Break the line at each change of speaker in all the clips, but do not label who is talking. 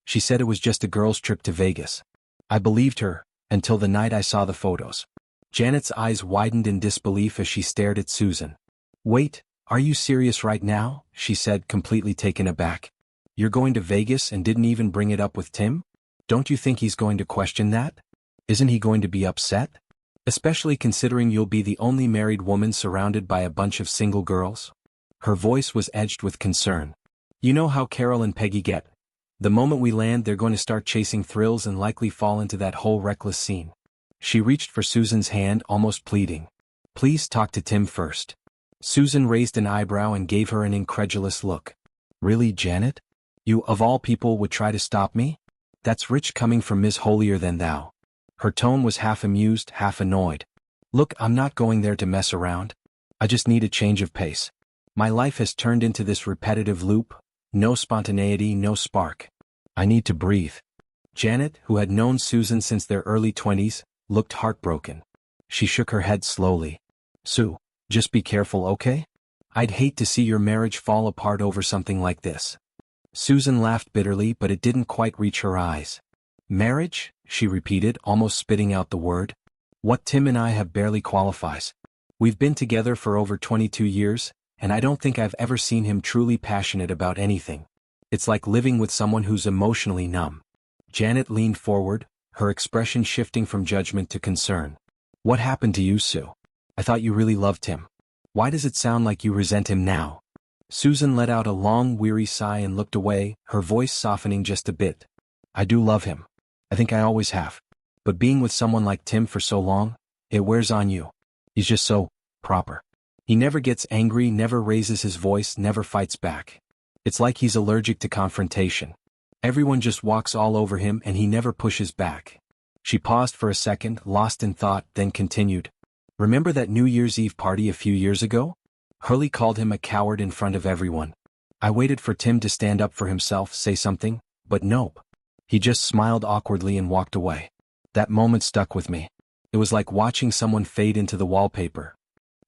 She said it was just a girl's trip to Vegas. I believed her, until the night I saw the photos. Janet's eyes widened in disbelief as she stared at Susan. Wait, are you serious right now? She said, completely taken aback. You're going to Vegas and didn't even bring it up with Tim? Don't you think he's going to question that? Isn't he going to be upset? Especially considering you'll be the only married woman surrounded by a bunch of single girls? Her voice was edged with concern. You know how Carol and Peggy get. The moment we land, they're going to start chasing thrills and likely fall into that whole reckless scene. She reached for Susan's hand, almost pleading. Please talk to Tim first. Susan raised an eyebrow and gave her an incredulous look. Really, Janet? You, of all people, would try to stop me? That's rich coming from Ms. Holier-than-thou. Her tone was half amused, half annoyed. Look, I'm not going there to mess around. I just need a change of pace. My life has turned into this repetitive loop. No spontaneity, no spark. I need to breathe. Janet, who had known Susan since their early 20s, looked heartbroken. She shook her head slowly. Sue, just be careful, okay? I'd hate to see your marriage fall apart over something like this. Susan laughed bitterly, but it didn't quite reach her eyes. Marriage? She repeated, almost spitting out the word. What Tim and I have barely qualifies. We've been together for over 22 years, and I don't think I've ever seen him truly passionate about anything. It's like living with someone who's emotionally numb. Janet leaned forward, her expression shifting from judgment to concern. What happened to you, Sue? I thought you really loved him. Why does it sound like you resent him now? Susan let out a long, weary sigh and looked away, her voice softening just a bit. I do love him. I think I always have. But being with someone like Tim for so long, it wears on you. He's just so proper. He never gets angry, never raises his voice, never fights back. It's like he's allergic to confrontation. Everyone just walks all over him and he never pushes back. She paused for a second, lost in thought, then continued. Remember that New Year's Eve party a few years ago? Hurley called him a coward in front of everyone. I waited for Tim to stand up for himself, say something, but nope. He just smiled awkwardly and walked away. That moment stuck with me. It was like watching someone fade into the wallpaper.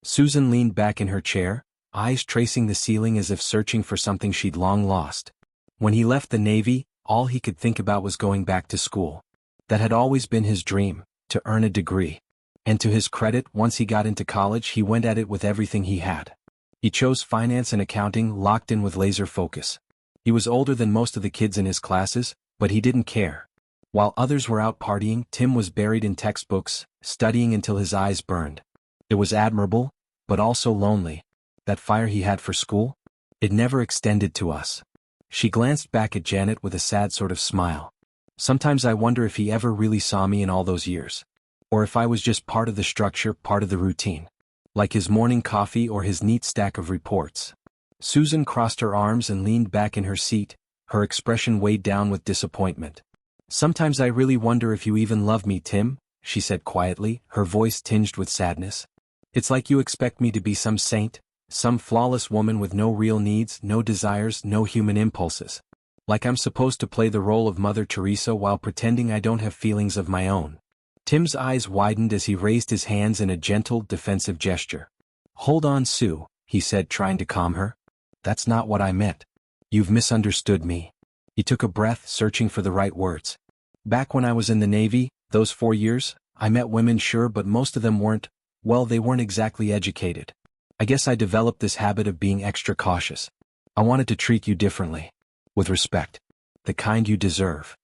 Susan leaned back in her chair, eyes tracing the ceiling as if searching for something she'd long lost. When he left the Navy, all he could think about was going back to school. That had always been his dream, to earn a degree. And to his credit, once he got into college, he went at it with everything he had. He chose finance and accounting, locked in with laser focus. He was older than most of the kids in his classes, but he didn't care. While others were out partying, Tim was buried in textbooks, studying until his eyes burned. It was admirable, but also lonely. That fire he had for school? It never extended to us. She glanced back at Janet with a sad sort of smile. Sometimes I wonder if he ever really saw me in all those years. Or if I was just part of the structure, part of the routine. Like his morning coffee or his neat stack of reports. Susan crossed her arms and leaned back in her seat, her expression weighed down with disappointment. Sometimes I really wonder if you even love me, Tim, she said quietly, her voice tinged with sadness. It's like you expect me to be some saint, some flawless woman with no real needs, no desires, no human impulses. Like I'm supposed to play the role of Mother Teresa while pretending I don't have feelings of my own. Tim's eyes widened as he raised his hands in a gentle, defensive gesture. Hold on, Sue, he said, trying to calm her. That's not what I meant. You've misunderstood me. He took a breath, searching for the right words. Back when I was in the Navy, those 4 years, I met women, sure, but most of them weren't, well, they weren't exactly educated. I guess I developed this habit of being extra cautious. I wanted to treat you differently. With respect. The kind you deserve.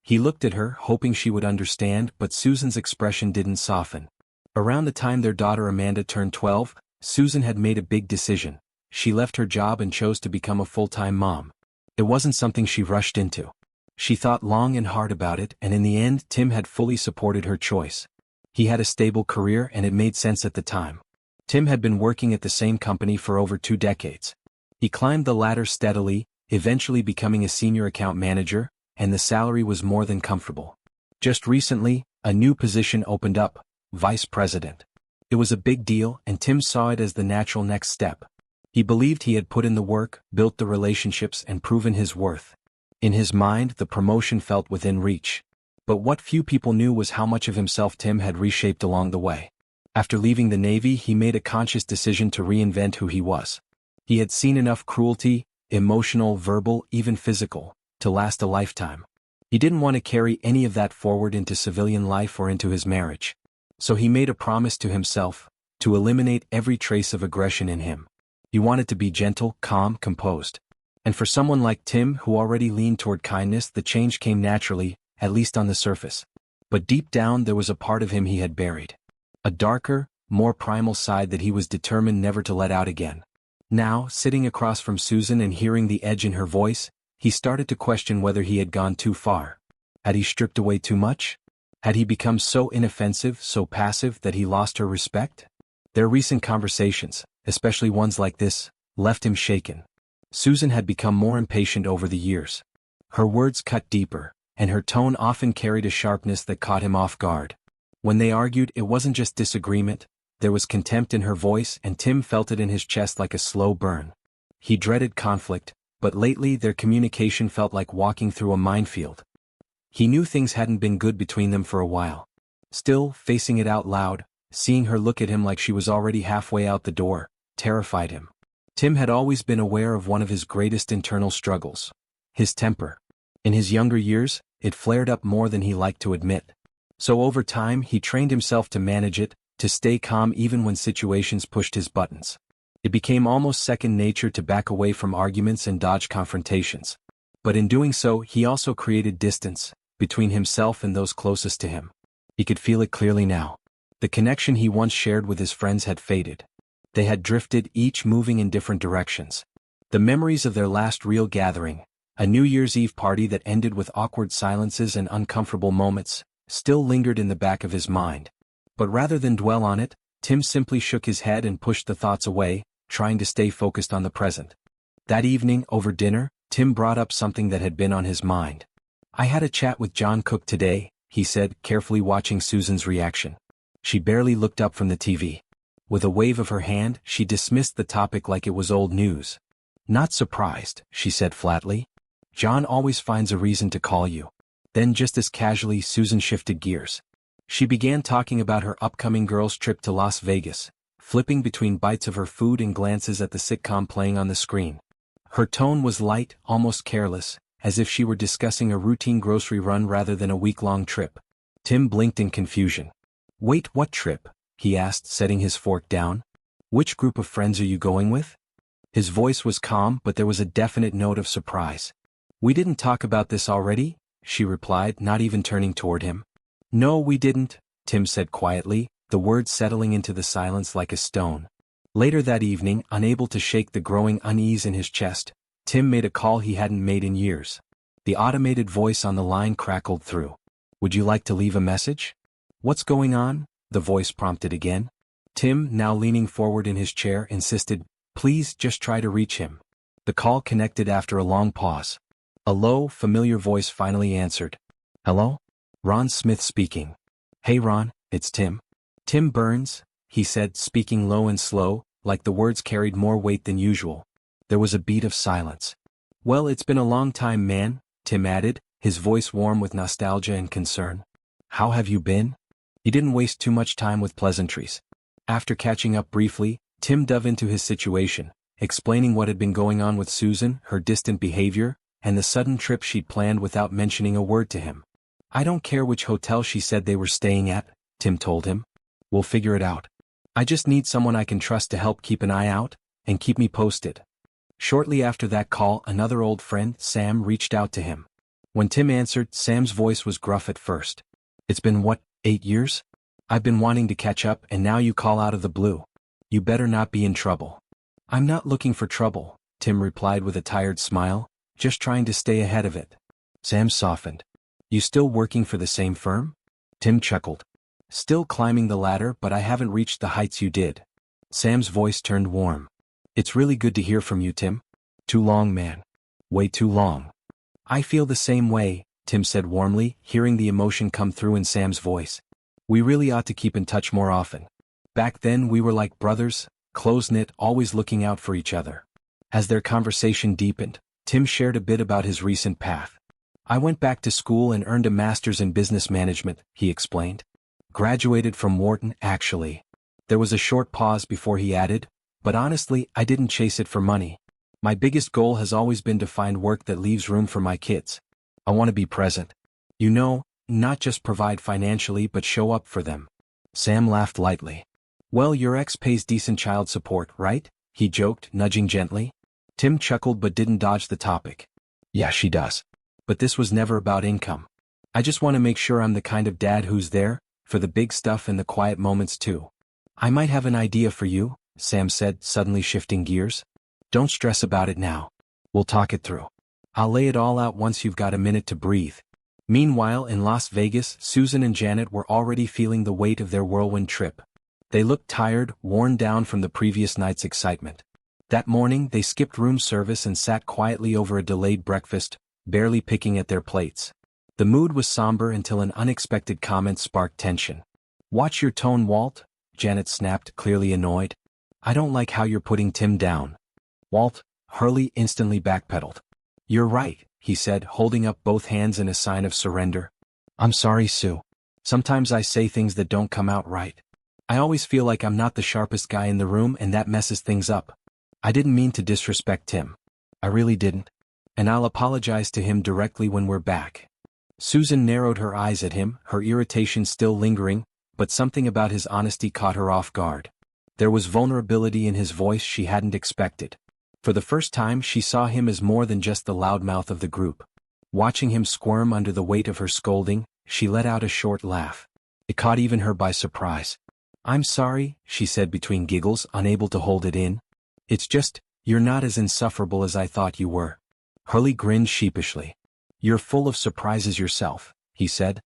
He looked at her, hoping she would understand, but Susan's expression didn't soften. Around the time their daughter Amanda turned 12, Susan had made a big decision. She left her job and chose to become a full-time mom. It wasn't something she rushed into. She thought long and hard about it, and in the end, Tim had fully supported her choice. He had a stable career and it made sense at the time. Tim had been working at the same company for over 2 decades. He climbed the ladder steadily, eventually becoming a senior account manager, and the salary was more than comfortable. Just recently, a new position opened up, vice president. It was a big deal, and Tim saw it as the natural next step. He believed he had put in the work, built the relationships, and proven his worth. In his mind, the promotion felt within reach. But what few people knew was how much of himself Tim had reshaped along the way. After leaving the Navy, he made a conscious decision to reinvent who he was. He had seen enough cruelty, emotional, verbal, even physical, to last a lifetime. He didn't want to carry any of that forward into civilian life or into his marriage. So he made a promise to himself, to eliminate every trace of aggression in him. He wanted to be gentle, calm, composed. And for someone like Tim who already leaned toward kindness, the change came naturally, at least on the surface. But deep down there was a part of him he had buried. A darker, more primal side that he was determined never to let out again. Now, sitting across from Susan and hearing the edge in her voice, he started to question whether he had gone too far. Had he stripped away too much? Had he become so inoffensive, so passive that he lost her respect? Their recent conversations, especially ones like this, left him shaken. Susan had become more impatient over the years. Her words cut deeper, and her tone often carried a sharpness that caught him off guard. When they argued, it wasn't just disagreement, there was contempt in her voice, and Tim felt it in his chest like a slow burn. He dreaded conflict, but lately their communication felt like walking through a minefield. He knew things hadn't been good between them for a while. Still, facing it out loud, seeing her look at him like she was already halfway out the door, terrified him. Tim had always been aware of one of his greatest internal struggles: his temper. In his younger years, it flared up more than he liked to admit. So over time he trained himself to manage it, to stay calm even when situations pushed his buttons. It became almost second nature to back away from arguments and dodge confrontations. But in doing so, he also created distance between himself and those closest to him. He could feel it clearly now. The connection he once shared with his friends had faded. They had drifted, each moving in different directions. The memories of their last real gathering, a New Year's Eve party that ended with awkward silences and uncomfortable moments, still lingered in the back of his mind. But rather than dwell on it, Tim simply shook his head and pushed the thoughts away, trying to stay focused on the present. That evening, over dinner, Tim brought up something that had been on his mind. "I had a chat with John Cook today," he said, carefully watching Susan's reaction. She barely looked up from the TV. With a wave of her hand, she dismissed the topic like it was old news. "Not surprised," she said flatly. "John always finds a reason to call you." Then just as casually, Susan shifted gears. She began talking about her upcoming girls' trip to Las Vegas, flipping between bites of her food and glances at the sitcom playing on the screen. Her tone was light, almost careless, as if she were discussing a routine grocery run rather than a week-long trip. Tim blinked in confusion. "Wait, what trip?" he asked, setting his fork down. "Which group of friends are you going with?" His voice was calm, but there was a definite note of surprise. "We didn't talk about this already?" she replied, not even turning toward him. "No, we didn't," Tim said quietly, the words settling into the silence like a stone. Later that evening, unable to shake the growing unease in his chest, Tim made a call he hadn't made in years. The automated voice on the line crackled through. "Would you like to leave a message?" "What's going on?" the voice prompted again. Tim, now leaning forward in his chair, insisted, "Please just try to reach him." The call connected after a long pause. A low, familiar voice finally answered. "Hello? Ron Smith speaking." "Hey Ron, it's Tim." "Tim Burns," he said, speaking low and slow, like the words carried more weight than usual. There was a beat of silence. "Well, it's been a long time, man," Tim added, his voice warm with nostalgia and concern. "How have you been?" He didn't waste too much time with pleasantries. After catching up briefly, Tim dove into his situation, explaining what had been going on with Susan, her distant behavior, and the sudden trip she'd planned without mentioning a word to him. "I don't care which hotel she said they were staying at," Tim told him. "We'll figure it out. I just need someone I can trust to help keep an eye out, and keep me posted." Shortly after that call, another old friend, Sam, reached out to him. When Tim answered, Sam's voice was gruff at first. "It's been what, 8 years? I've been wanting to catch up, and now you call out of the blue. You better not be in trouble." "I'm not looking for trouble," Tim replied with a tired smile, "just trying to stay ahead of it." Sam softened. "You still working for the same firm?" Tim chuckled. "Still climbing the ladder, but I haven't reached the heights you did." Sam's voice turned warm. "It's really good to hear from you, Tim. Too long, man. Way too long." "I feel the same way," Tim said warmly, hearing the emotion come through in Sam's voice. "We really ought to keep in touch more often. Back then we were like brothers, close-knit, always looking out for each other." As their conversation deepened, Tim shared a bit about his recent path. "I went back to school and earned a master's in business management," he explained. "Graduated from Wharton, actually." There was a short pause before he added, "But honestly, I didn't chase it for money. My biggest goal has always been to find work that leaves room for my kids. I want to be present. You know, not just provide financially but show up for them. Sam laughed lightly. Well, your ex pays decent child support, right? He joked, nudging gently. Tim chuckled but didn't dodge the topic. Yeah, she does. But this was never about income. I just want to make sure I'm the kind of dad who's there, for the big stuff and the quiet moments too. I might have an idea for you, Sam said, suddenly shifting gears. Don't stress about it now. We'll talk it through. I'll lay it all out once you've got a minute to breathe. Meanwhile, in Las Vegas, Susan and Janet were already feeling the weight of their whirlwind trip. They looked tired, worn down from the previous night's excitement. That morning, they skipped room service and sat quietly over a delayed breakfast, barely picking at their plates. The mood was somber until an unexpected comment sparked tension. Watch your tone, Walt, Janet snapped, clearly annoyed. I don't like how you're putting Tim down. Walt, Hurley instantly backpedaled. You're right, he said, holding up both hands in a sign of surrender. I'm sorry, Sue. Sometimes I say things that don't come out right. I always feel like I'm not the sharpest guy in the room and that messes things up. I didn't mean to disrespect Tim. I really didn't. And I'll apologize to him directly when we're back. Susan narrowed her eyes at him, her irritation still lingering, but something about his honesty caught her off guard. There was vulnerability in his voice she hadn't expected. For the first time she saw him as more than just the loudmouth of the group. Watching him squirm under the weight of her scolding, she let out a short laugh. It caught even her by surprise. I'm sorry, she said between giggles, unable to hold it in. It's just, you're not as insufferable as I thought you were. Hurley grinned sheepishly. You're full of surprises yourself, he said.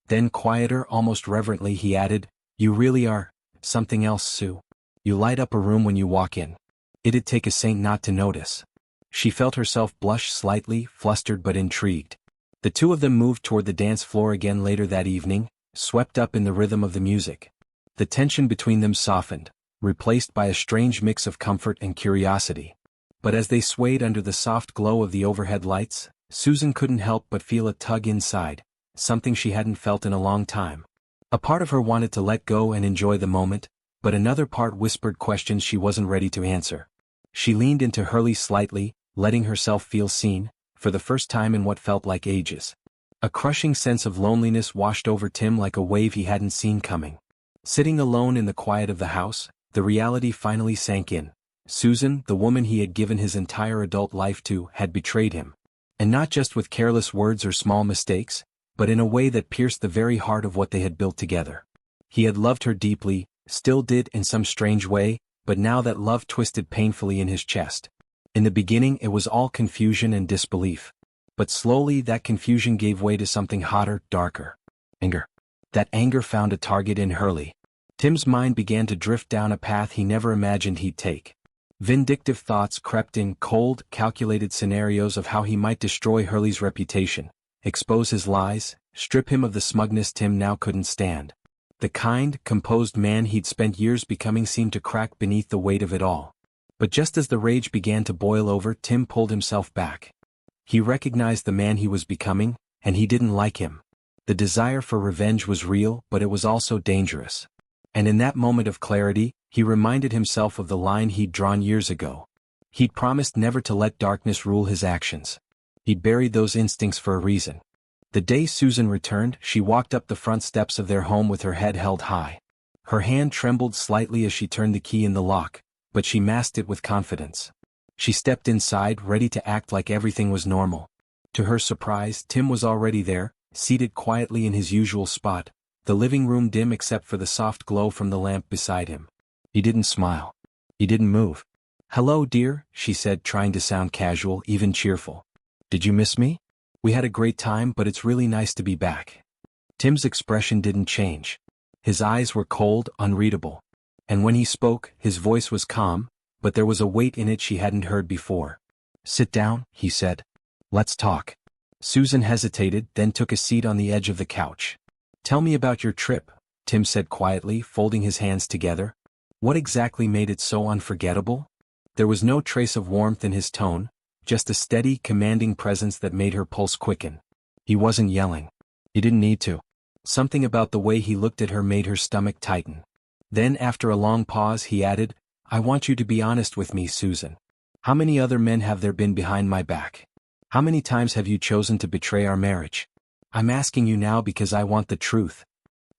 Then quieter, almost reverently, he added, you really are something else, Sue. You light up a room when you walk in. It'd take a saint not to notice. She felt herself blush slightly, flustered but intrigued. The two of them moved toward the dance floor again later that evening, swept up in the rhythm of the music. The tension between them softened, replaced by a strange mix of comfort and curiosity. But as they swayed under the soft glow of the overhead lights, Susan couldn't help but feel a tug inside, something she hadn't felt in a long time. A part of her wanted to let go and enjoy the moment, but another part whispered questions she wasn't ready to answer. She leaned into Hurley slightly, letting herself feel seen, for the first time in what felt like ages. A crushing sense of loneliness washed over Tim like a wave he hadn't seen coming. Sitting alone in the quiet of the house, the reality finally sank in. Susan, the woman he had given his entire adult life to, had betrayed him. And not just with careless words or small mistakes, but in a way that pierced the very heart of what they had built together. He had loved her deeply, still did in some strange way, but now that love twisted painfully in his chest. In the beginning it was all confusion and disbelief. But slowly that confusion gave way to something hotter, darker. Anger. That anger found a target in Hurley. Tim's mind began to drift down a path he never imagined he'd take. Vindictive thoughts crept in, cold, calculated scenarios of how he might destroy Hurley's reputation, expose his lies, strip him of the smugness Tim now couldn't stand. The kind, composed man he'd spent years becoming seemed to crack beneath the weight of it all. But just as the rage began to boil over, Tim pulled himself back. He recognized the man he was becoming, and he didn't like him. The desire for revenge was real, but it was also dangerous. And in that moment of clarity, he reminded himself of the line he'd drawn years ago. He'd promised never to let darkness rule his actions. He'd buried those instincts for a reason. The day Susan returned, she walked up the front steps of their home with her head held high. Her hand trembled slightly as she turned the key in the lock, but she masked it with confidence. She stepped inside, ready to act like everything was normal. To her surprise, Tim was already there, seated quietly in his usual spot, the living room dim except for the soft glow from the lamp beside him. He didn't smile. He didn't move. "Hello, dear," she said, trying to sound casual, even cheerful. "Did you miss me? We had a great time, but it's really nice to be back." Tim's expression didn't change. His eyes were cold, unreadable. And when he spoke, his voice was calm, but there was a weight in it she hadn't heard before. "Sit down," he said. "Let's talk." Susan hesitated, then took a seat on the edge of the couch. "Tell me about your trip," Tim said quietly, folding his hands together. "What exactly made it so unforgettable?" There was no trace of warmth in his tone, just a steady, commanding presence that made her pulse quicken. He wasn't yelling. He didn't need to. Something about the way he looked at her made her stomach tighten. Then, after a long pause, he added, "I want you to be honest with me, Susan. How many other men have there been behind my back? How many times have you chosen to betray our marriage? I'm asking you now because I want the truth."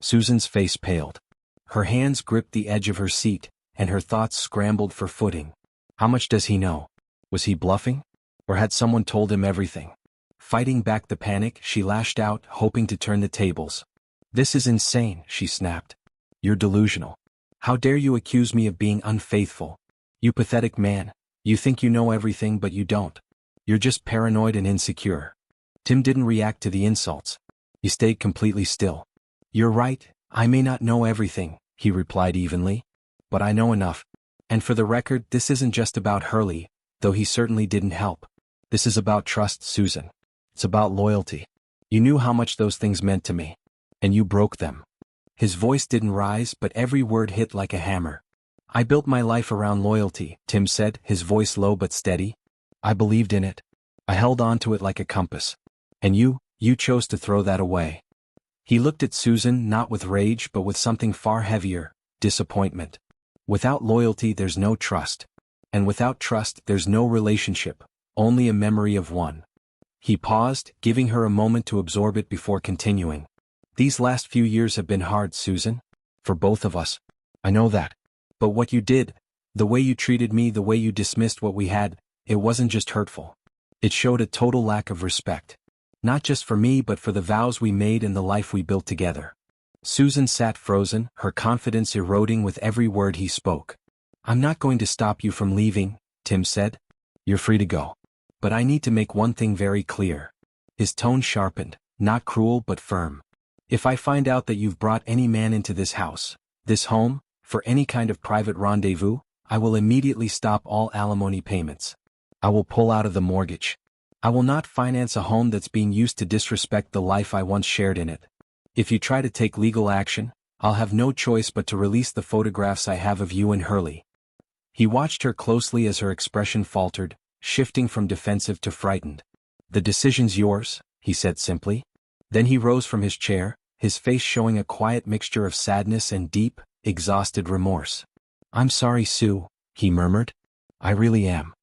Susan's face paled. Her hands gripped the edge of her seat, and her thoughts scrambled for footing. How much does he know? Was he bluffing? Or had someone told him everything? Fighting back the panic, she lashed out, hoping to turn the tables. "This is insane," she snapped. "You're delusional. How dare you accuse me of being unfaithful? You pathetic man, you think you know everything but you don't. You're just paranoid and insecure." Tim didn't react to the insults. He stayed completely still. "You're right, I may not know everything," he replied evenly. "But I know enough. And for the record, this isn't just about Hurley, though he certainly didn't help. This is about trust, Susan. It's about loyalty. You knew how much those things meant to me. And you broke them." His voice didn't rise, but every word hit like a hammer. "I built my life around loyalty," Tim said, his voice low but steady. "I believed in it. I held on to it like a compass. And you chose to throw that away." He looked at Susan, not with rage but with something far heavier: disappointment. Without loyalty there's no trust. And without trust there's no relationship, only a memory of one. He paused, giving her a moment to absorb it before continuing. "These last few years have been hard, Susan. For both of us. I know that. But what you did, the way you treated me, the way you dismissed what we had, it wasn't just hurtful. It showed a total lack of respect. Not just for me but for the vows we made and the life we built together." Susan sat frozen, her confidence eroding with every word he spoke. "I'm not going to stop you from leaving," Tim said. "You're free to go. But I need to make one thing very clear." His tone sharpened, not cruel but firm. "If I find out that you've brought any man into this house, this home, for any kind of private rendezvous, I will immediately stop all alimony payments. I will pull out of the mortgage. I will not finance a home that's being used to disrespect the life I once shared in it. If you try to take legal action, I'll have no choice but to release the photographs I have of you and Hurley." He watched her closely as her expression faltered, shifting from defensive to frightened. "The decision's yours," he said simply. Then he rose from his chair, his face showing a quiet mixture of sadness and deep, exhausted remorse. "I'm sorry, Sue," he murmured. "I really am."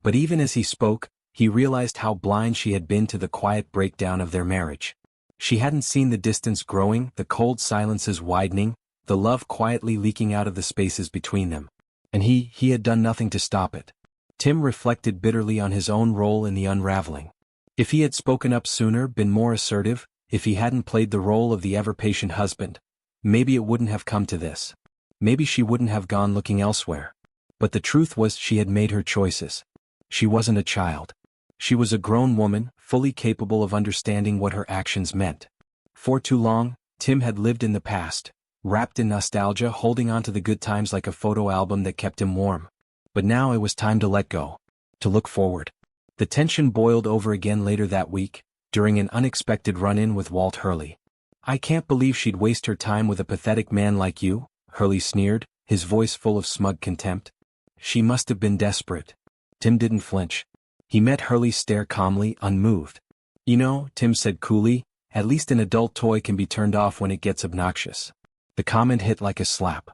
But even as he spoke, he realized how blind she had been to the quiet breakdown of their marriage. She hadn't seen the distance growing, the cold silences widening, the love quietly leaking out of the spaces between them. And he had done nothing to stop it. Tim reflected bitterly on his own role in the unraveling. If he had spoken up sooner, been more assertive, if he hadn't played the role of the ever-patient husband, maybe it wouldn't have come to this. Maybe she wouldn't have gone looking elsewhere. But the truth was she had made her choices. She wasn't a child. She was a grown woman, fully capable of understanding what her actions meant. For too long, Tim had lived in the past, wrapped in nostalgia, holding on to the good times like a photo album that kept him warm. But now it was time to let go, to look forward. The tension boiled over again later that week, during an unexpected run-in with Walt Hurley. "I can't believe she'd waste her time with a pathetic man like you," Hurley sneered, his voice full of smug contempt. "She must have been desperate." Tim didn't flinch. He met Hurley's stare calmly, unmoved. "You know," Tim said coolly, "at least an adult toy can be turned off when it gets obnoxious." The comment hit like a slap.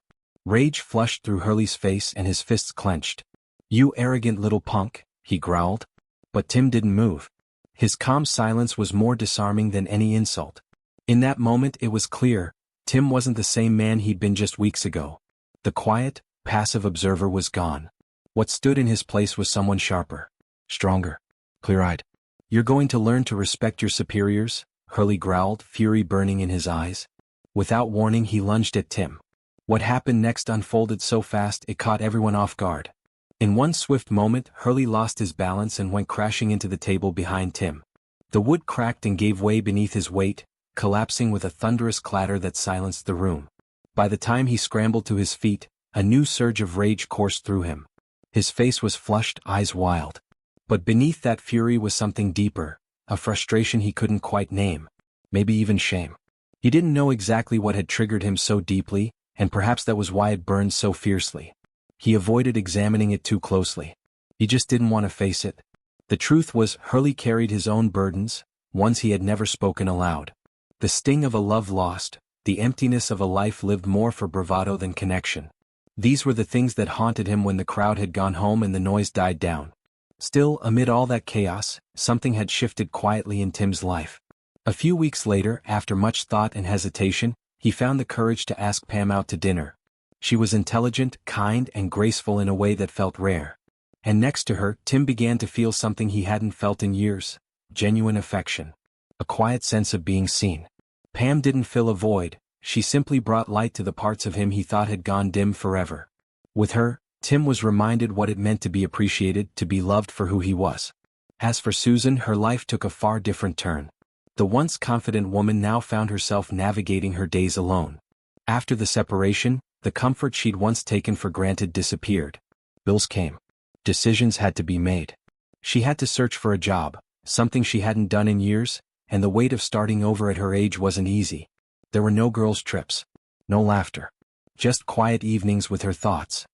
Rage flushed through Hurley's face and his fists clenched. "You arrogant little punk," he growled. But Tim didn't move. His calm silence was more disarming than any insult. In that moment it was clear, Tim wasn't the same man he'd been just weeks ago. The quiet, passive observer was gone. What stood in his place was someone sharper, stronger, clear-eyed. "You're going to learn to respect your superiors," Hurley growled, fury burning in his eyes. Without warning he lunged at Tim. What happened next unfolded so fast it caught everyone off guard. In one swift moment, Hurley lost his balance and went crashing into the table behind Tim. The wood cracked and gave way beneath his weight, collapsing with a thunderous clatter that silenced the room. By the time he scrambled to his feet, a new surge of rage coursed through him. His face was flushed, eyes wild. But beneath that fury was something deeper, a frustration he couldn't quite name, maybe even shame. He didn't know exactly what had triggered him so deeply, and perhaps that was why it burned so fiercely. He avoided examining it too closely. He just didn't want to face it. The truth was, Hurley carried his own burdens, ones he had never spoken aloud. The sting of a love lost, the emptiness of a life lived more for bravado than connection. These were the things that haunted him when the crowd had gone home and the noise died down. Still, amid all that chaos, something had shifted quietly in Tim's life. A few weeks later, after much thought and hesitation, he found the courage to ask Pam out to dinner. She was intelligent, kind, and graceful in a way that felt rare. And next to her, Tim began to feel something he hadn't felt in years: genuine affection. A quiet sense of being seen. Pam didn't fill a void, she simply brought light to the parts of him he thought had gone dim forever. With her, Tim was reminded what it meant to be appreciated, to be loved for who he was. As for Susan, her life took a far different turn. The once confident woman now found herself navigating her days alone. After the separation, the comfort she'd once taken for granted disappeared. Bills came. Decisions had to be made. She had to search for a job, something she hadn't done in years, and the weight of starting over at her age wasn't easy. There were no girls' trips. No laughter. Just quiet evenings with her thoughts.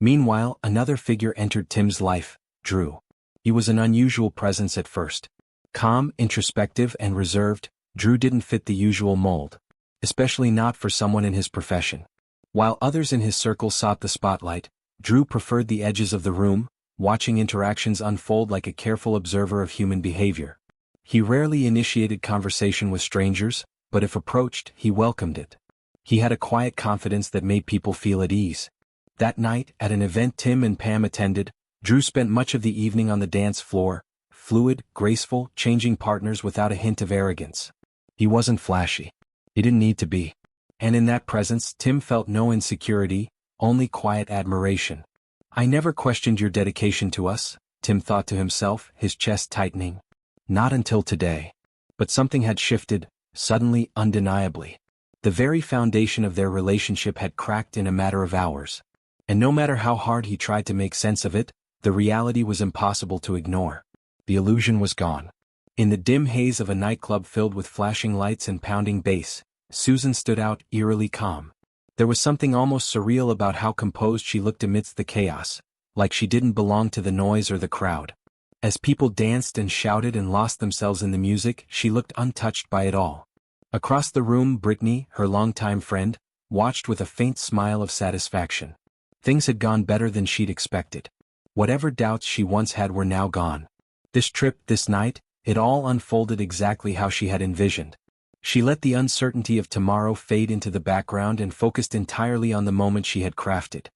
Meanwhile, another figure entered Tim's life: Drew. He was an unusual presence at first. Calm, introspective, and reserved, Drew didn't fit the usual mold. Especially not for someone in his profession. While others in his circle sought the spotlight, Drew preferred the edges of the room, watching interactions unfold like a careful observer of human behavior. He rarely initiated conversation with strangers, but if approached, he welcomed it. He had a quiet confidence that made people feel at ease. That night, at an event Tim and Pam attended, Drew spent much of the evening on the dance floor, fluid, graceful, changing partners without a hint of arrogance. He wasn't flashy. He didn't need to be. And in that presence, Tim felt no insecurity, only quiet admiration. "I never questioned your dedication to us," Tim thought to himself, his chest tightening. Not until today. But something had shifted, suddenly, undeniably. The very foundation of their relationship had cracked in a matter of hours. And no matter how hard he tried to make sense of it, the reality was impossible to ignore. The illusion was gone. In the dim haze of a nightclub filled with flashing lights and pounding bass, Susan stood out, eerily calm. There was something almost surreal about how composed she looked amidst the chaos, like she didn't belong to the noise or the crowd. As people danced and shouted and lost themselves in the music, she looked untouched by it all. Across the room, Brittany, her longtime friend, watched with a faint smile of satisfaction. Things had gone better than she'd expected. Whatever doubts she once had were now gone. This trip, this night, it all unfolded exactly how she had envisioned. She let the uncertainty of tomorrow fade into the background and focused entirely on the moment she had crafted.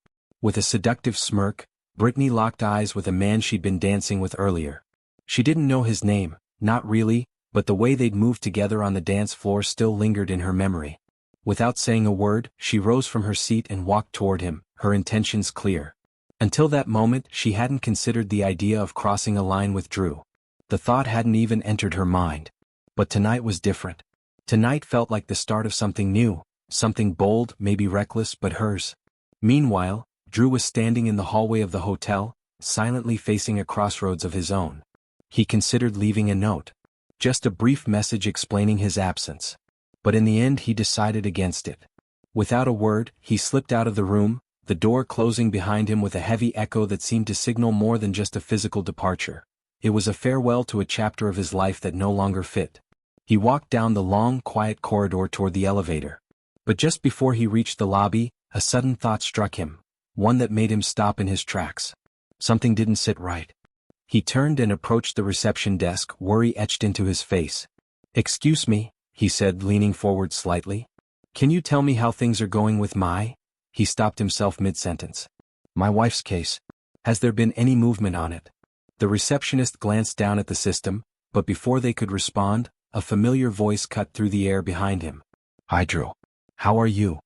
With a seductive smirk, Brittany locked eyes with a man she'd been dancing with earlier. She didn't know his name, not really, but the way they'd moved together on the dance floor still lingered in her memory. Without saying a word, she rose from her seat and walked toward him, her intentions clear. Until that moment, she hadn't considered the idea of crossing a line with Drew. The thought hadn't even entered her mind. But tonight was different. Tonight felt like the start of something new, something bold, maybe reckless, but hers. Meanwhile, Drew was standing in the hallway of the hotel, silently facing a crossroads of his own. He considered leaving a note. Just a brief message explaining his absence. But in the end he decided against it. Without a word, he slipped out of the room, the door closing behind him with a heavy echo that seemed to signal more than just a physical departure. It was a farewell to a chapter of his life that no longer fit. He walked down the long, quiet corridor toward the elevator. But just before he reached the lobby, a sudden thought struck him, one that made him stop in his tracks. Something didn't sit right. He turned and approached the reception desk, worry etched into his face. "Excuse me," he said, leaning forward slightly. "Can you tell me how things are going with my—" He stopped himself mid-sentence. "My wife's case. Has there been any movement on it?" The receptionist glanced down at the system, but before they could respond, a familiar voice cut through the air behind him. "Hi, Drew. How are you?"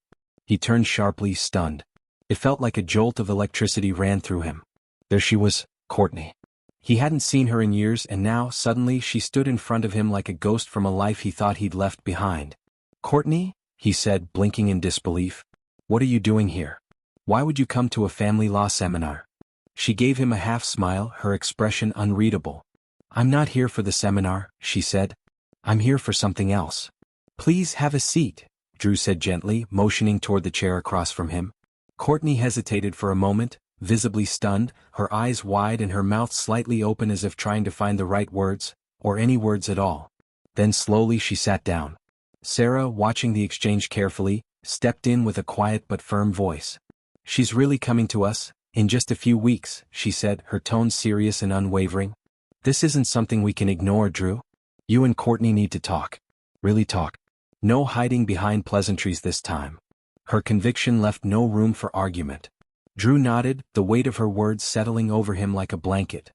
He turned sharply, stunned. It felt like a jolt of electricity ran through him. There she was, Courtney. He hadn't seen her in years, and now, suddenly, she stood in front of him like a ghost from a life he thought he'd left behind. "Courtney?" he said, blinking in disbelief. "What are you doing here? Why would you come to a family law seminar?" She gave him a half-smile, her expression unreadable. "I'm not here for the seminar," she said. "I'm here for something else." "Please have a seat," Drew said gently, motioning toward the chair across from him. Courtney hesitated for a moment, visibly stunned, her eyes wide and her mouth slightly open as if trying to find the right words, or any words at all. Then slowly she sat down. Sarah, watching the exchange carefully, stepped in with a quiet but firm voice. She's really coming to us, in just a few weeks, she said, her tone serious and unwavering. This isn't something we can ignore, Drew. You and Courtney need to talk. Really talk. No hiding behind pleasantries this time. Her conviction left no room for argument. Drew nodded, the weight of her words settling over him like a blanket.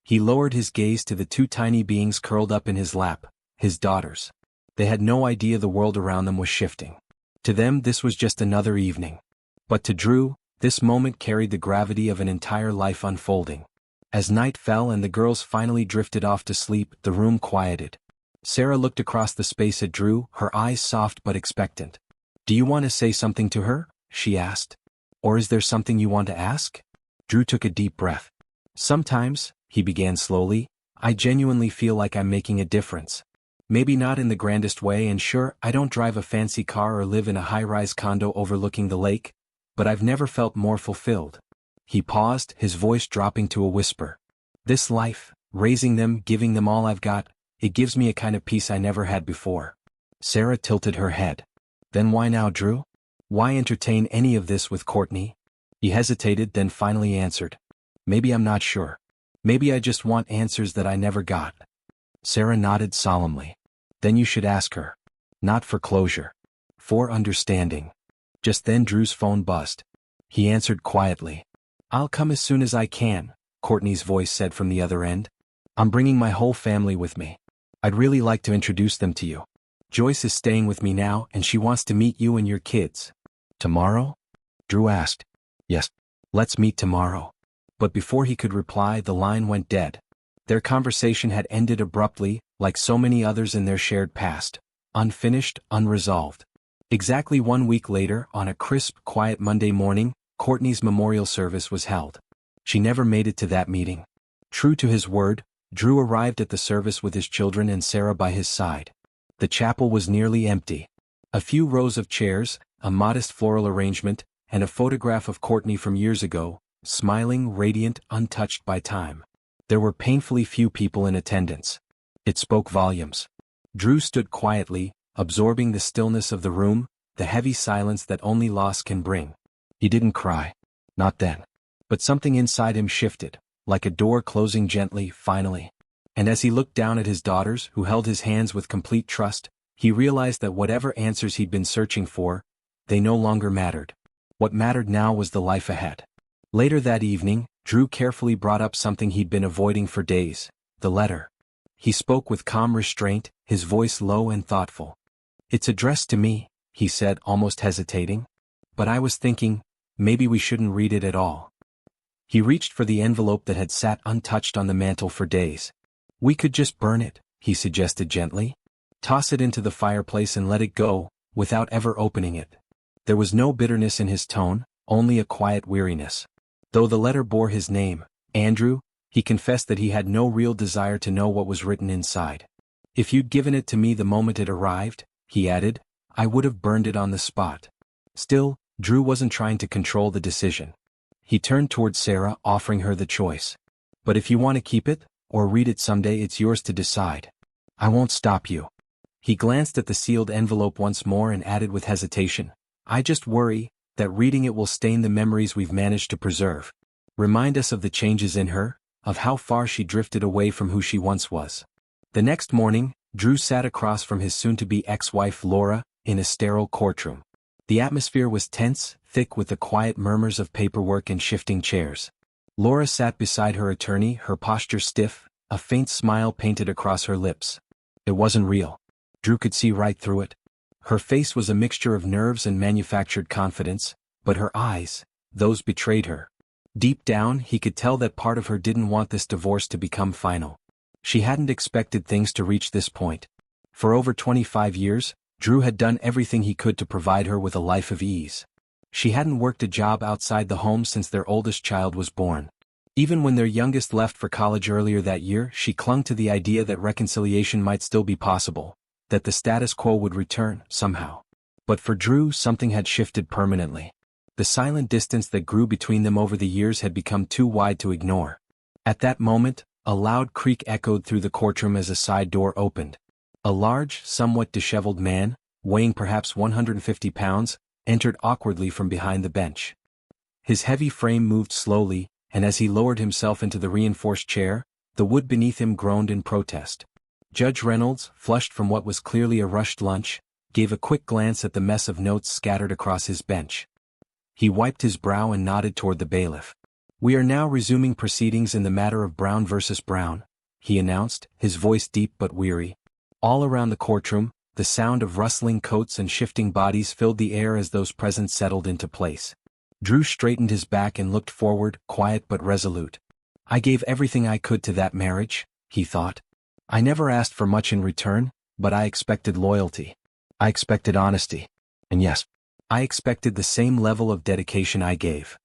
He lowered his gaze to the two tiny beings curled up in his lap, his daughters. They had no idea the world around them was shifting. To them this was just another evening. But to Drew, this moment carried the gravity of an entire life unfolding. As night fell and the girls finally drifted off to sleep, the room quieted. Sarah looked across the space at Drew, her eyes soft but expectant. Do you want to say something to her? She asked. Or is there something you want to ask? Drew took a deep breath. Sometimes, he began slowly, I genuinely feel like I'm making a difference. Maybe not in the grandest way, and sure, I don't drive a fancy car or live in a high-rise condo overlooking the lake, but I've never felt more fulfilled. He paused, his voice dropping to a whisper. This life, raising them, giving them all I've got, it gives me a kind of peace I never had before. Sarah tilted her head. Then why now, Drew? Why entertain any of this with Courtney? He hesitated, then finally answered. Maybe I'm not sure. Maybe I just want answers that I never got. Sarah nodded solemnly. Then you should ask her. Not for closure. For understanding. Just then Drew's phone buzzed. He answered quietly. I'll come as soon as I can, Courtney's voice said from the other end. I'm bringing my whole family with me. I'd really like to introduce them to you. Joyce is staying with me now and she wants to meet you and your kids. Tomorrow? Drew asked. Yes. Let's meet tomorrow. But before he could reply, the line went dead. Their conversation had ended abruptly, like so many others in their shared past. Unfinished, unresolved. Exactly 1 week later, on a crisp, quiet Monday morning, Courtney's memorial service was held. She never made it to that meeting. True to his word, Drew arrived at the service with his children and Sarah by his side. The chapel was nearly empty. A few rows of chairs, a modest floral arrangement, and a photograph of Courtney from years ago, smiling, radiant, untouched by time. There were painfully few people in attendance. It spoke volumes. Drew stood quietly, absorbing the stillness of the room, the heavy silence that only loss can bring. He didn't cry. Not then. But something inside him shifted, like a door closing gently, finally. And as he looked down at his daughters, who held his hands with complete trust, he realized that whatever answers he'd been searching for, they no longer mattered. What mattered now was the life ahead. Later that evening, Drew carefully brought up something he'd been avoiding for days, the letter. He spoke with calm restraint, his voice low and thoughtful. It's addressed to me, he said, almost hesitating. But I was thinking, maybe we shouldn't read it at all. He reached for the envelope that had sat untouched on the mantel for days. We could just burn it, he suggested gently. Toss it into the fireplace and let it go, without ever opening it. There was no bitterness in his tone, only a quiet weariness. Though the letter bore his name, Andrew, he confessed that he had no real desire to know what was written inside. If you'd given it to me the moment it arrived, he added, I would have burned it on the spot. Still, Drew wasn't trying to control the decision. He turned toward Sarah, offering her the choice. But if you want to keep it, or read it someday, it's yours to decide. I won't stop you. He glanced at the sealed envelope once more and added with hesitation, I just worry that reading it will stain the memories we've managed to preserve. Remind us of the changes in her, of how far she drifted away from who she once was. The next morning, Drew sat across from his soon-to-be ex-wife Laura, in a sterile courtroom. The atmosphere was tense, thick with the quiet murmurs of paperwork and shifting chairs. Laura sat beside her attorney, her posture stiff, a faint smile painted across her lips. It wasn't real. Drew could see right through it. Her face was a mixture of nerves and manufactured confidence, but her eyes, those betrayed her. Deep down, he could tell that part of her didn't want this divorce to become final. She hadn't expected things to reach this point. For over 25 years, Drew had done everything he could to provide her with a life of ease. She hadn't worked a job outside the home since their oldest child was born. Even when their youngest left for college earlier that year, she clung to the idea that reconciliation might still be possible, that the status quo would return, somehow. But for Drew, something had shifted permanently. The silent distance that grew between them over the years had become too wide to ignore. At that moment, a loud creak echoed through the courtroom as a side door opened. A large, somewhat disheveled man, weighing perhaps 150 pounds, entered awkwardly from behind the bench. His heavy frame moved slowly, and as he lowered himself into the reinforced chair, the wood beneath him groaned in protest. Judge Reynolds, flushed from what was clearly a rushed lunch, gave a quick glance at the mess of notes scattered across his bench. He wiped his brow and nodded toward the bailiff. "We are now resuming proceedings in the matter of Brown versus Brown," he announced, his voice deep but weary. All around the courtroom, the sound of rustling coats and shifting bodies filled the air as those present settled into place. Drew straightened his back and looked forward, quiet but resolute. "I gave everything I could to that marriage," he thought. "I never asked for much in return, but I expected loyalty. I expected honesty. And yes, I expected the same level of dedication I gave."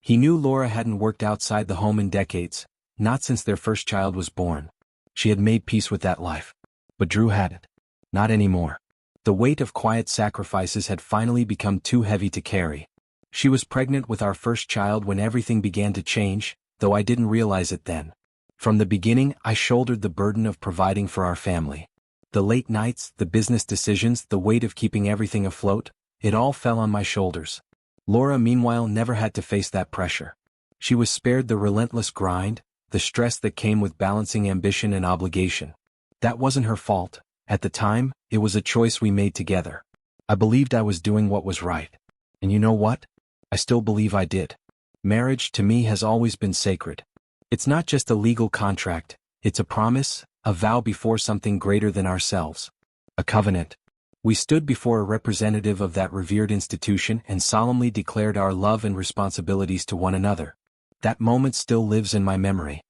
He knew Laura hadn't worked outside the home in decades, not since their first child was born. She had made peace with that life. But Drew hadn't. Not anymore. The weight of quiet sacrifices had finally become too heavy to carry. "She was pregnant with our first child when everything began to change, though I didn't realize it then. From the beginning, I shouldered the burden of providing for our family. The late nights, the business decisions, the weight of keeping everything afloat, it all fell on my shoulders. Laura, meanwhile, never had to face that pressure. She was spared the relentless grind, the stress that came with balancing ambition and obligation. That wasn't her fault. At the time, it was a choice we made together. I believed I was doing what was right. And you know what? I still believe I did. Marriage, to me, has always been sacred. It's not just a legal contract, it's a promise, a vow before something greater than ourselves. A covenant. We stood before a representative of that revered institution and solemnly declared our love and responsibilities to one another. That moment still lives in my memory.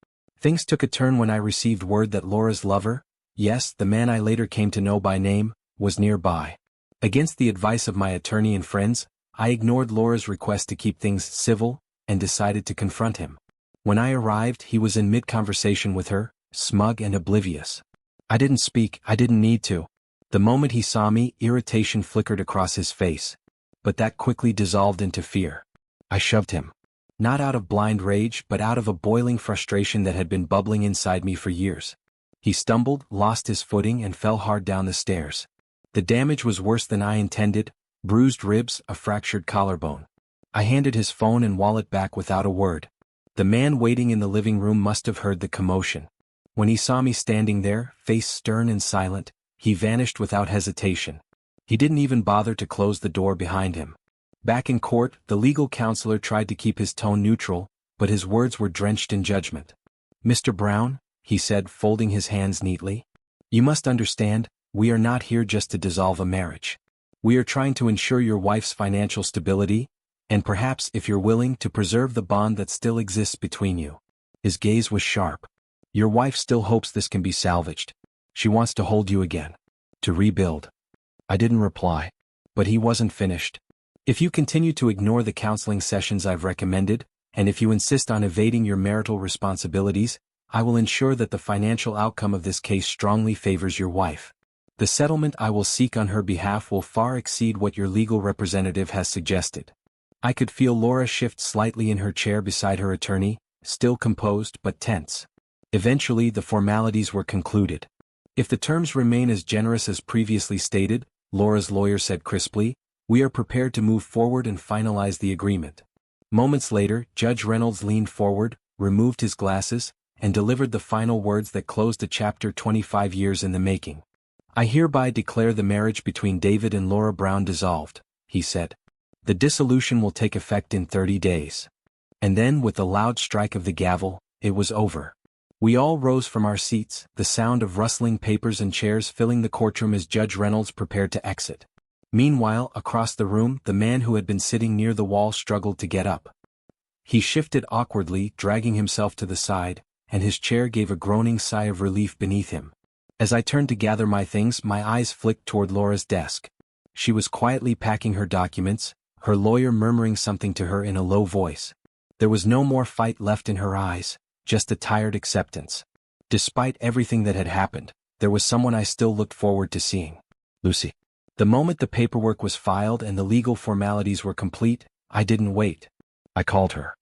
Things took a turn when I received word that Laura's lover, yes, the man I later came to know by name, was nearby. Against the advice of my attorney and friends, I ignored Laura's request to keep things civil, and decided to confront him. When I arrived, he was in mid-conversation with her, smug and oblivious. I didn't speak, I didn't need to. The moment he saw me, irritation flickered across his face. But that quickly dissolved into fear. I shoved him. Not out of blind rage, but out of a boiling frustration that had been bubbling inside me for years. He stumbled, lost his footing, and fell hard down the stairs. The damage was worse than I intended: bruised ribs, a fractured collarbone. I handed his phone and wallet back without a word. The man waiting in the living room must have heard the commotion. When he saw me standing there, face stern and silent, he vanished without hesitation. He didn't even bother to close the door behind him. Back in court, the legal counselor tried to keep his tone neutral, but his words were drenched in judgment. "Mr. Brown," he said, folding his hands neatly, "you must understand, we are not here just to dissolve a marriage. We are trying to ensure your wife's financial stability, and perhaps, if you're willing, to preserve the bond that still exists between you." His gaze was sharp. "Your wife still hopes this can be salvaged. She wants to hold you again. To rebuild." I didn't reply. But he wasn't finished. "If you continue to ignore the counseling sessions I've recommended, and if you insist on evading your marital responsibilities, I will ensure that the financial outcome of this case strongly favors your wife. The settlement I will seek on her behalf will far exceed what your legal representative has suggested." I could feel Laura shift slightly in her chair beside her attorney, still composed but tense. Eventually, the formalities were concluded. "If the terms remain as generous as previously stated," Laura's lawyer said crisply, "we are prepared to move forward and finalize the agreement." Moments later, Judge Reynolds leaned forward, removed his glasses, and delivered the final words that closed a chapter 25 years in the making. "I hereby declare the marriage between David and Laura Brown dissolved," he said. "The dissolution will take effect in 30 days. And then, with the loud strike of the gavel, it was over. We all rose from our seats, the sound of rustling papers and chairs filling the courtroom as Judge Reynolds prepared to exit. Meanwhile, across the room, the man who had been sitting near the wall struggled to get up. He shifted awkwardly, dragging himself to the side, and his chair gave a groaning sigh of relief beneath him. As I turned to gather my things, my eyes flicked toward Laura's desk. She was quietly packing her documents, her lawyer murmuring something to her in a low voice. There was no more fight left in her eyes, just a tired acceptance. Despite everything that had happened, there was someone I still looked forward to seeing. Lucy. The moment the paperwork was filed and the legal formalities were complete, I didn't wait. I called her.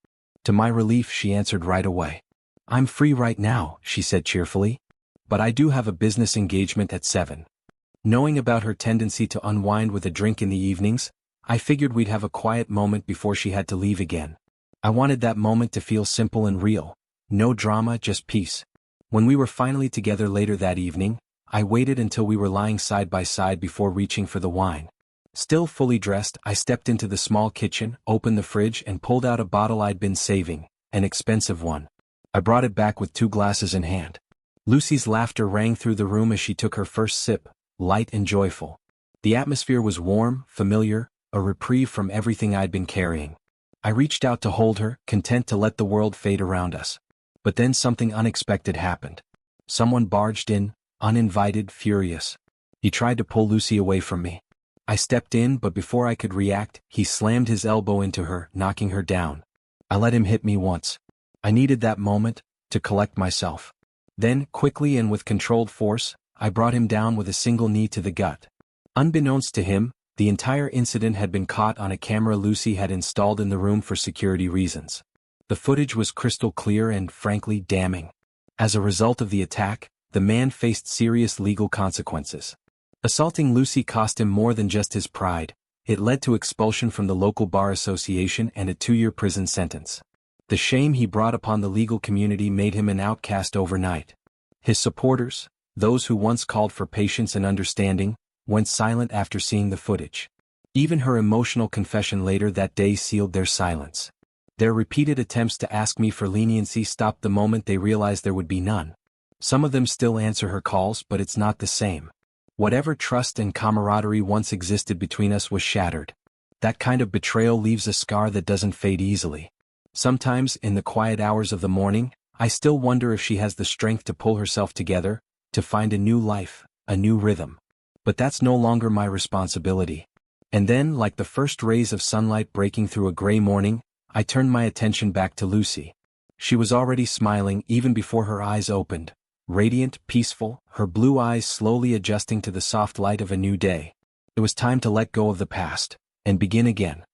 To my relief, she answered right away. "I'm free right now," she said cheerfully. "But I do have a business engagement at 7. Knowing about her tendency to unwind with a drink in the evenings, I figured we'd have a quiet moment before she had to leave again. I wanted that moment to feel simple and real. No drama, just peace. When we were finally together later that evening, I waited until we were lying side by side before reaching for the wine. Still fully dressed, I stepped into the small kitchen, opened the fridge and pulled out a bottle I'd been saving, an expensive one. I brought it back with 2 glasses in hand. Lucy's laughter rang through the room as she took her first sip, light and joyful. The atmosphere was warm, familiar, a reprieve from everything I'd been carrying. I reached out to hold her, content to let the world fade around us. But then something unexpected happened. Someone barged in, uninvited, furious. He tried to pull Lucy away from me. I stepped in, but before I could react, he slammed his elbow into her, knocking her down. I let him hit me once. I needed that moment to collect myself. Then, quickly and with controlled force, I brought him down with a single knee to the gut. Unbeknownst to him, the entire incident had been caught on a camera Lucy had installed in the room for security reasons. The footage was crystal clear and, frankly, damning. As a result of the attack, the man faced serious legal consequences. Assaulting Lucy cost him more than just his pride. It led to expulsion from the local bar association and a 2-year prison sentence. The shame he brought upon the legal community made him an outcast overnight. His supporters, those who once called for patience and understanding, went silent after seeing the footage. Even her emotional confession later that day sealed their silence. Their repeated attempts to ask me for leniency stopped the moment they realized there would be none. Some of them still answer her calls, but it's not the same. Whatever trust and camaraderie once existed between us was shattered. That kind of betrayal leaves a scar that doesn't fade easily. Sometimes, in the quiet hours of the morning, I still wonder if she has the strength to pull herself together, to find a new life, a new rhythm. But that's no longer my responsibility. And then, like the first rays of sunlight breaking through a gray morning, I turned my attention back to Lucy. She was already smiling even before her eyes opened, radiant, peaceful, her blue eyes slowly adjusting to the soft light of a new day. It was time to let go of the past and begin again.